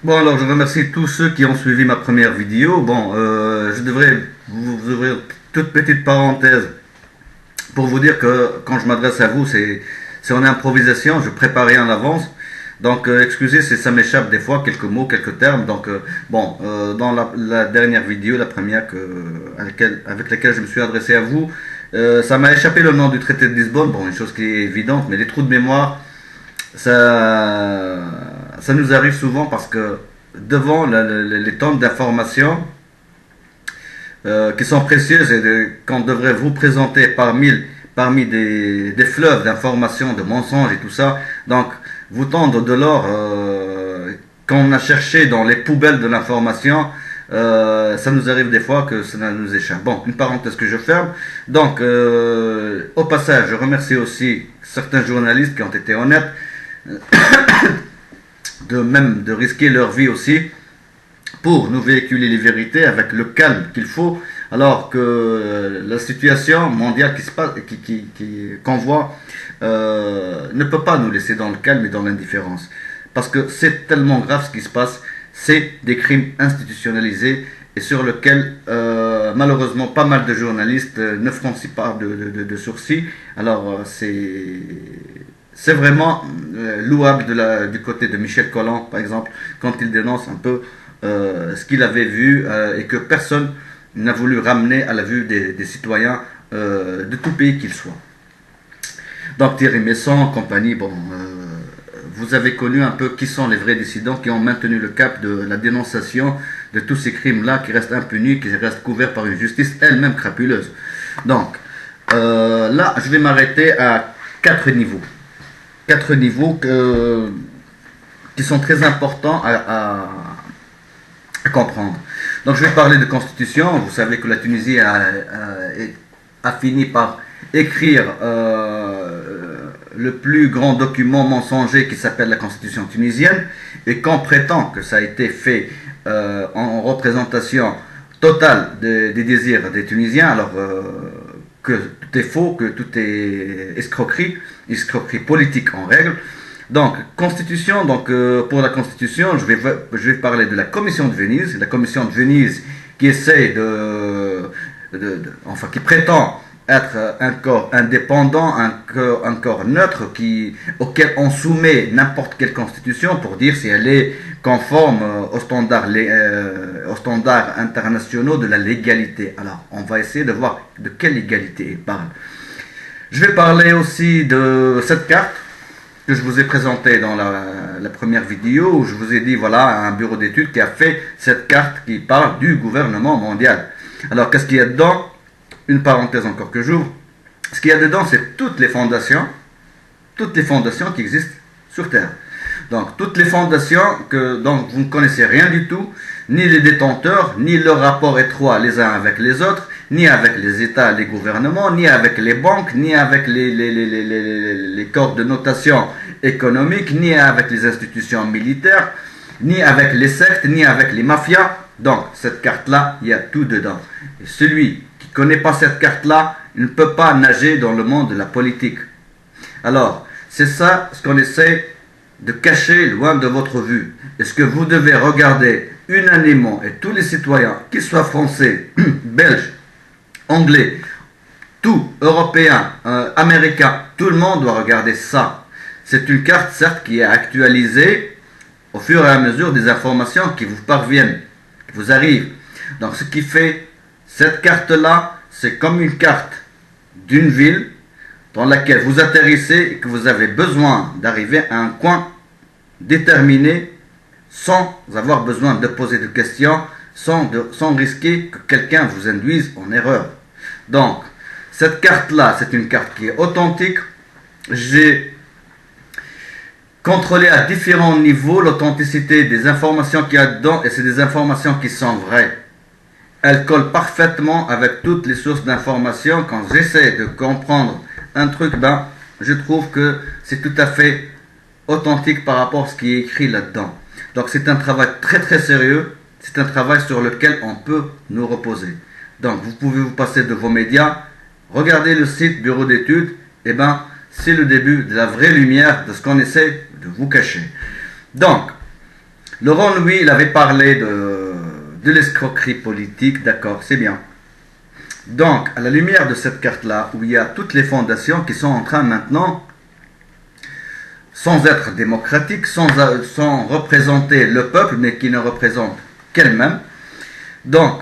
Bon, alors je remercie tous ceux qui ont suivi ma première vidéo. Bon, je devrais vous ouvrir une toute petite parenthèse pour vous dire que quand je m'adresse à vous, c'est en improvisation, je prépare rien en avance. Donc, excusez si ça m'échappe des fois, quelques mots, quelques termes. Donc, bon, dans la dernière vidéo, la première avec laquelle je me suis adressé à vous, ça m'a échappé le nom du traité de Lisbonne. Bon, une chose qui est évidente, mais les trous de mémoire, ça nous arrive souvent parce que devant les tonnes d'informations qui sont précieuses qu'on devrait vous présenter parmi des fleuves d'informations, de mensonges et tout ça, donc vous tendre de l'or qu'on a cherché dans les poubelles de l'information, ça nous arrive des fois que ça nous échappe. Bon, une parenthèse que je ferme. Donc, au passage, je remercie aussi certains journalistes qui ont été honnêtes de risquer leur vie aussi pour nous véhiculer les vérités avec le calme qu'il faut, alors que la situation mondiale qui se passe, qu'on voit, ne peut pas nous laisser dans le calme et dans l'indifférence. Parce que c'est tellement grave ce qui se passe, c'est des crimes institutionnalisés et sur lesquels malheureusement pas mal de journalistes ne froncissent pas de sourcils. Alors c'est vraiment louable du côté de Michel Collant, par exemple, quand il dénonce un peu ce qu'il avait vu et que personne n'a voulu ramener à la vue des citoyens de tout pays qu'ils soient. Donc Thierry Messon, compagnie, bon, vous avez connu un peu qui sont les vrais dissidents qui ont maintenu le cap de la dénonciation de tous ces crimes-là qui restent impunis, qui restent couverts par une justice elle-même crapuleuse. Donc, là, je vais m'arrêter à quatre niveaux. Quatre niveaux qui sont très importants à comprendre. Donc je vais parler de constitution. Vous savez que la Tunisie a fini par écrire le plus grand document mensonger qui s'appelle la constitution tunisienne et qu'on prétend que ça a été fait en représentation totale des désirs des Tunisiens, alors que tout est faux, que tout est escroquerie politique en règle. Donc, constitution, donc pour la constitution, je vais parler de la commission de Venise. La commission de Venise qui essaie enfin, qui prétend être un corps indépendant, un corps neutre auquel on soumet n'importe quelle constitution pour dire si elle est conforme aux standards internationaux de la légalité. Alors, on va essayer de voir de quelle légalité il parle. Je vais parler aussi de cette carte que je vous ai présentée dans la première vidéo où je vous ai dit voilà un bureau d'études qui a fait cette carte qui parle du gouvernement mondial. Alors qu'est-ce qu'il y a dedans? Une parenthèse encore que j'ouvre. Ce qu'il y a dedans, c'est toutes les fondations qui existent sur Terre. Donc toutes les fondations dont vous ne connaissez rien du tout, ni les détenteurs, ni leur rapport étroit les uns avec les autres, ni avec les États, les gouvernements, ni avec les banques, ni avec les corps de notation économique, ni avec les institutions militaires, ni avec les sectes, ni avec les mafias. Donc cette carte-là, il y a tout dedans. Et celui qui ne connaît pas cette carte-là, il ne peut pas nager dans le monde de la politique. Alors, c'est ça ce qu'on essaie de cacher loin de votre vue. Et ce que vous devez regarder unanimement, et tous les citoyens, qu'ils soient français, belges, anglais, tout, européens, américains, tout le monde doit regarder ça. C'est une carte, certes, qui est actualisée au fur et à mesure des informations qui vous parviennent, qui vous arrivent. Donc, ce qui fait cette carte-là, c'est comme une carte d'une ville dans laquelle vous atterrissez et que vous avez besoin d'arriver à un coin déterminé sans avoir besoin de poser de questions, sans risquer que quelqu'un vous induise en erreur. Donc, cette carte-là, c'est une carte qui est authentique. J'ai contrôlé à différents niveaux l'authenticité des informations qu'il y a dedans et c'est des informations qui sont vraies. Elles collent parfaitement avec toutes les sources d'informations. Quand j'essaie de comprendre un truc, je trouve que c'est tout à fait authentique par rapport à ce qui est écrit là-dedans. Donc c'est un travail très très sérieux, c'est un travail sur lequel on peut nous reposer. Donc vous pouvez vous passer de vos médias, regardez le site bureau d'études, et c'est le début de la vraie lumière de ce qu'on essaie de vous cacher. Donc, Laurent, lui, il avait parlé de l'escroquerie politique, d'accord, c'est bien. Donc, à la lumière de cette carte-là, où il y a toutes les fondations qui sont en train maintenant, sans être démocratiques, sans représenter le peuple, mais qui ne représentent qu'elles-mêmes. Donc,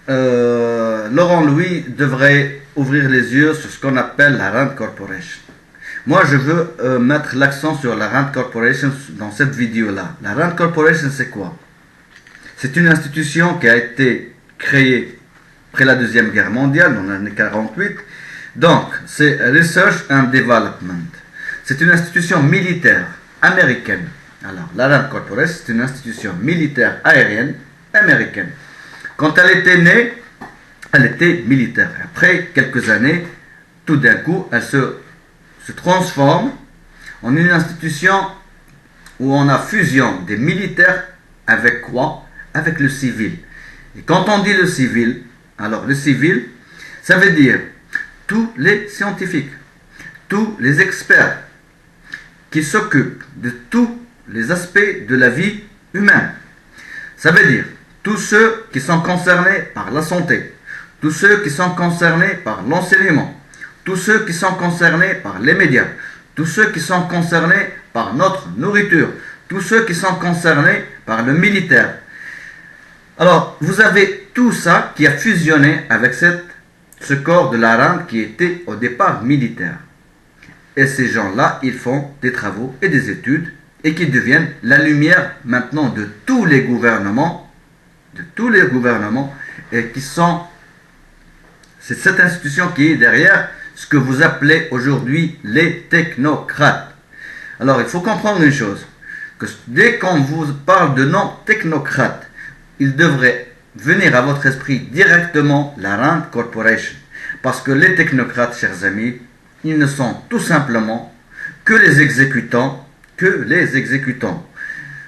Laurent Louis devrait ouvrir les yeux sur ce qu'on appelle la Rand Corporation. Moi, je veux mettre l'accent sur la Rand Corporation dans cette vidéo-là. La Rand Corporation, c'est quoi? C'est une institution qui a été créée après la Deuxième Guerre mondiale, dans l'année 48. Donc, c'est Research and Development. C'est une institution militaire américaine. Alors, la Rand Corporation, c'est une institution militaire aérienne américaine. Quand elle était née, elle était militaire. Après quelques années, tout d'un coup, elle se transforme en une institution où on a fusion des militaires avec quoi? Avec le civil. Et quand on dit le civil, alors le civil, ça veut dire tous les scientifiques, tous les experts qui s'occupent de tous les aspects de la vie humaine. Ça veut dire tous ceux qui sont concernés par la santé, tous ceux qui sont concernés par l'enseignement, tous ceux qui sont concernés par les médias, tous ceux qui sont concernés par notre nourriture, tous ceux qui sont concernés par le militaire. Alors, vous avez tout ça qui a fusionné avec ce corps de la Rand qui était au départ militaire. Et ces gens-là, ils font des travaux et des études et qui deviennent la lumière maintenant de tous les gouvernements, et qui sont... C'est cette institution qui est derrière ce que vous appelez aujourd'hui les technocrates. Alors, il faut comprendre une chose, que dès qu'on vous parle de nom technocrate, il devrait venir à votre esprit directement la Rand Corporation. Parce que les technocrates, chers amis, ils ne sont tout simplement que les exécutants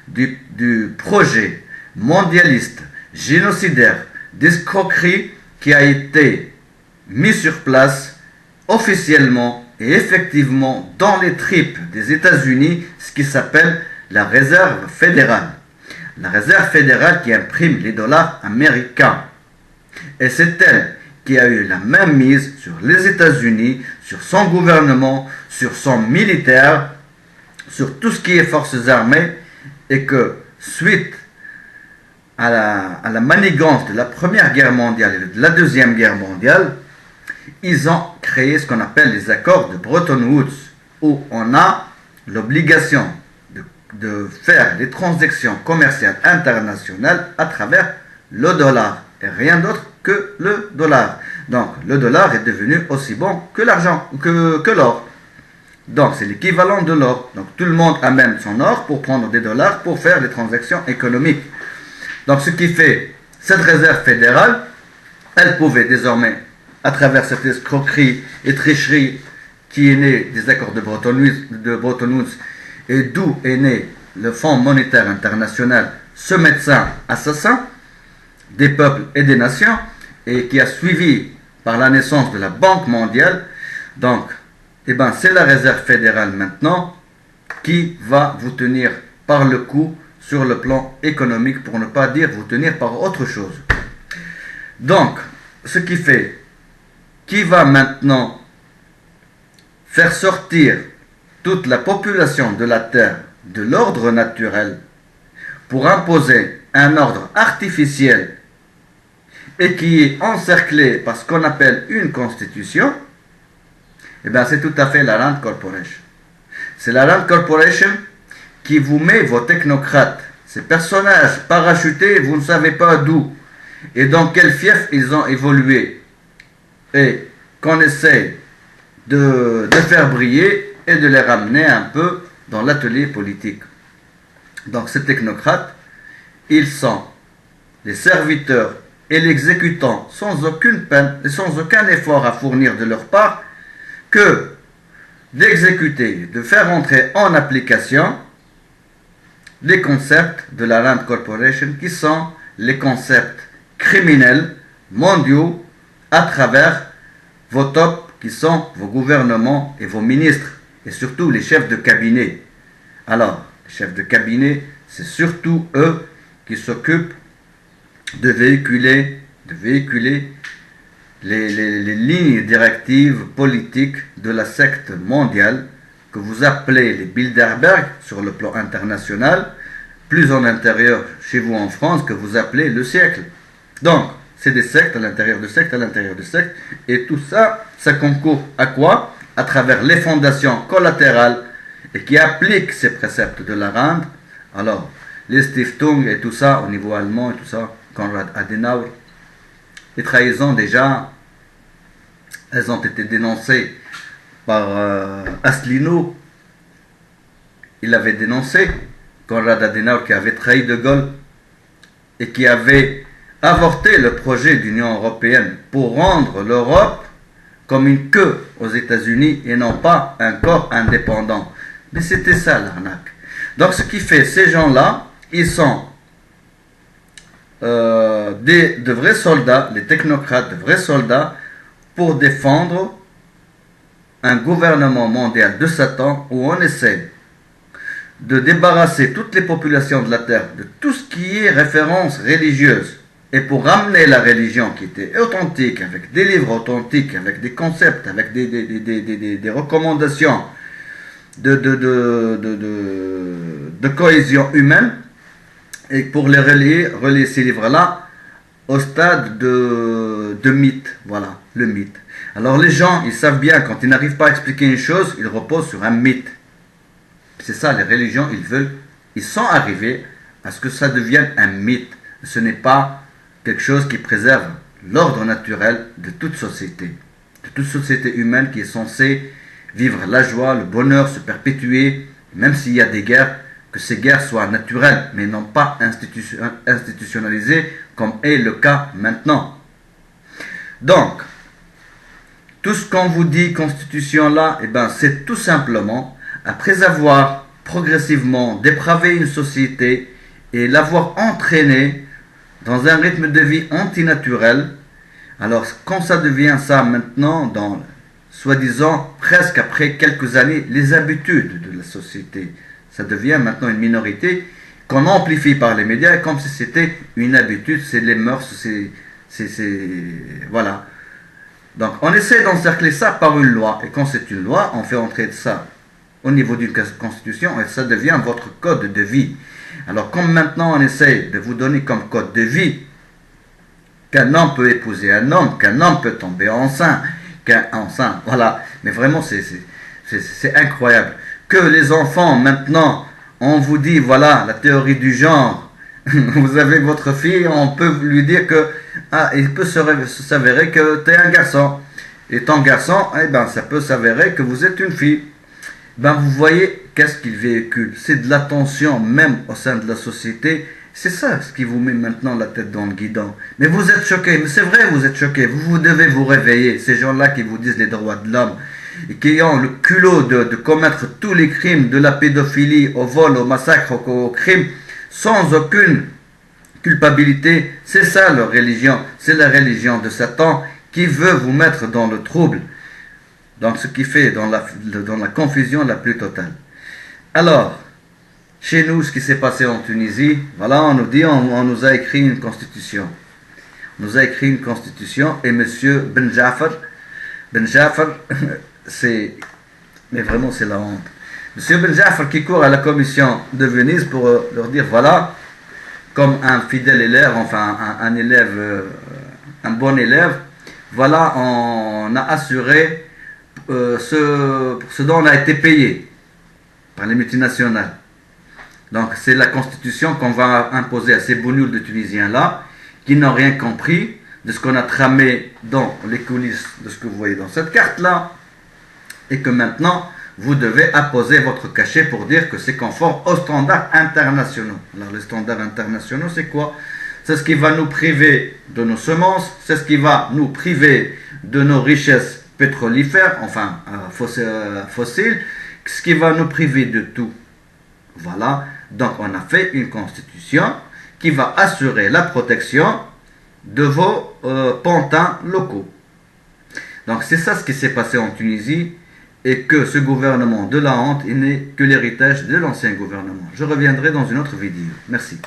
du projet mondialiste, génocidaire, d'escroquerie qui a été mis sur place officiellement et effectivement dans les tripes des États-Unis, ce qui s'appelle la Réserve fédérale. La Réserve fédérale qui imprime les dollars américains. Et c'est elle qui a eu la même mise sur les États-Unis, sur son gouvernement, sur son militaire, sur tout ce qui est forces armées, et que suite à la manigance de la Première Guerre mondiale et de la Deuxième Guerre mondiale, ils ont créé ce qu'on appelle les accords de Bretton Woods, où on a l'obligation de faire des transactions commerciales internationales à travers le dollar, et rien d'autre que le dollar. Donc le dollar est devenu aussi bon que l'argent, que l'or. Donc c'est l'équivalent de l'or. Donc tout le monde amène son or pour prendre des dollars pour faire des transactions économiques. Donc ce qui fait cette réserve fédérale, elle pouvait désormais, à travers cette escroquerie et tricherie qui est née des accords de Bretton Woods, et d'où est né le Fonds monétaire international, ce médecin assassin des peuples et des nations, et qui a suivi par la naissance de la Banque mondiale. Donc, c'est la Réserve fédérale maintenant qui va vous tenir par le cou sur le plan économique, pour ne pas dire vous tenir par autre chose. Donc, ce qui fait, qui va maintenant faire sortir toute la population de la Terre de l'ordre naturel pour imposer un ordre artificiel et qui est encerclé par ce qu'on appelle une constitution, c'est tout à fait la Rand Corporation. C'est la Rand Corporation qui vous met vos technocrates, ces personnages parachutés, vous ne savez pas d'où et dans quel fief ils ont évolué, et qu'on essaie de faire briller et de les ramener un peu dans l'atelier politique. Donc ces technocrates, ils sont les serviteurs et l'exécutant sans aucune peine et sans aucun effort à fournir de leur part que d'exécuter, de faire entrer en application les concepts de la Rand Corporation, qui sont les concepts criminels mondiaux à travers vos tops qui sont vos gouvernements et vos ministres, et surtout les chefs de cabinet. Alors, les chefs de cabinet, c'est surtout eux qui s'occupent de véhiculer les lignes directives politiques de la secte mondiale que vous appelez les Bilderberg sur le plan international, plus en intérieur chez vous en France que vous appelez le siècle. Donc, c'est des sectes à l'intérieur de sectes, à l'intérieur de sectes, et tout ça, ça concourt à quoi? À travers les fondations collatérales et qui appliquent ces préceptes de la rente. Alors, les Stiftung et tout ça, au niveau allemand et tout ça, Konrad Adenauer, les trahisons déjà, elles ont été dénoncées par Asselineau. Il avait dénoncé Konrad Adenauer qui avait trahi De Gaulle et qui avait avorté le projet d'Union européenne pour rendre l'Europe comme une queue aux États-Unis et non pas un corps indépendant. Mais c'était ça l'arnaque. Donc ce qui fait, ces gens-là, ils sont de vrais soldats, les technocrates, de vrais soldats, pour défendre un gouvernement mondial de Satan où on essaie de débarrasser toutes les populations de la Terre de tout ce qui est référence religieuse et pour ramener la religion qui était authentique, avec des livres authentiques, avec des concepts, avec des recommandations de cohésion humaine, et pour les relier ces livres-là au stade de mythe. Voilà, le mythe. Alors les gens, ils savent bien, quand ils n'arrivent pas à expliquer une chose, ils reposent sur un mythe. C'est ça, les religions, ils sont arrivés à ce que ça devienne un mythe. Ce n'est pas quelque chose qui préserve l'ordre naturel de toute société humaine qui est censée vivre la joie, le bonheur, se perpétuer, même s'il y a des guerres, que ces guerres soient naturelles, mais non pas institutionnalisées, comme est le cas maintenant. Donc, tout ce qu'on vous dit, constitution là, eh ben, c'est tout simplement, après avoir progressivement dépravé une société et l'avoir entraînée dans un rythme de vie antinaturel, alors quand ça devient ça maintenant, dans soi-disant presque après quelques années, les habitudes de la société, ça devient maintenant une minorité qu'on amplifie par les médias comme si c'était une habitude, c'est les mœurs, voilà. Donc on essaie d'encercler ça par une loi, et quand c'est une loi, on fait entrer ça au niveau d'une constitution et ça devient votre code de vie. Alors comme maintenant on essaie de vous donner comme code de vie qu'un homme peut épouser un homme, qu'un homme peut tomber enceint, voilà, mais vraiment c'est incroyable. Que les enfants, maintenant, on vous dit, voilà, la théorie du genre, vous avez votre fille, on peut lui dire que, il peut s'avérer que tu es un garçon, et ton garçon, eh ben, ça peut s'avérer que vous êtes une fille. Ben, vous voyez, qu'est-ce qu'il véhicule? C'est de la tension, même au sein de la société. C'est ça ce qui vous met maintenant la tête dans le guidon. Mais vous êtes choqués, mais c'est vrai, vous êtes choqués. Vous devez vous réveiller. Ces gens-là qui vous disent les droits de l'homme et qui ont le culot de commettre tous les crimes, de la pédophilie, au vol, au massacre, au crime, sans aucune culpabilité. C'est ça leur religion. C'est la religion de Satan qui veut vous mettre dans le trouble. Donc ce qui fait dans la confusion la plus totale. Alors, chez nous, ce qui s'est passé en Tunisie, voilà, on nous dit, on nous a écrit une constitution. On nous a écrit une constitution et M. Ben Jafar, mais vraiment c'est la honte. M. Ben Jafar qui court à la commission de Venise pour leur dire, voilà, comme un fidèle élève, enfin un élève, un bon élève, voilà, on a assuré ce dont on a été payé par les multinationales. Donc c'est la constitution qu'on va imposer à ces bougnoule de Tunisiens-là, qui n'ont rien compris de ce qu'on a tramé dans les coulisses de ce que vous voyez dans cette carte-là, et que maintenant, vous devez apposer votre cachet pour dire que c'est conforme aux standards internationaux. Alors les standards internationaux, c'est quoi? C'est ce qui va nous priver de nos semences, c'est ce qui va nous priver de nos richesses pétrolifères, enfin fossiles, ce qui va nous priver de tout. Voilà, donc on a fait une constitution qui va assurer la protection de vos pantins locaux. Donc c'est ça ce qui s'est passé en Tunisie, et que ce gouvernement de la honte n'est que l'héritage de l'ancien gouvernement. Je reviendrai dans une autre vidéo. Merci.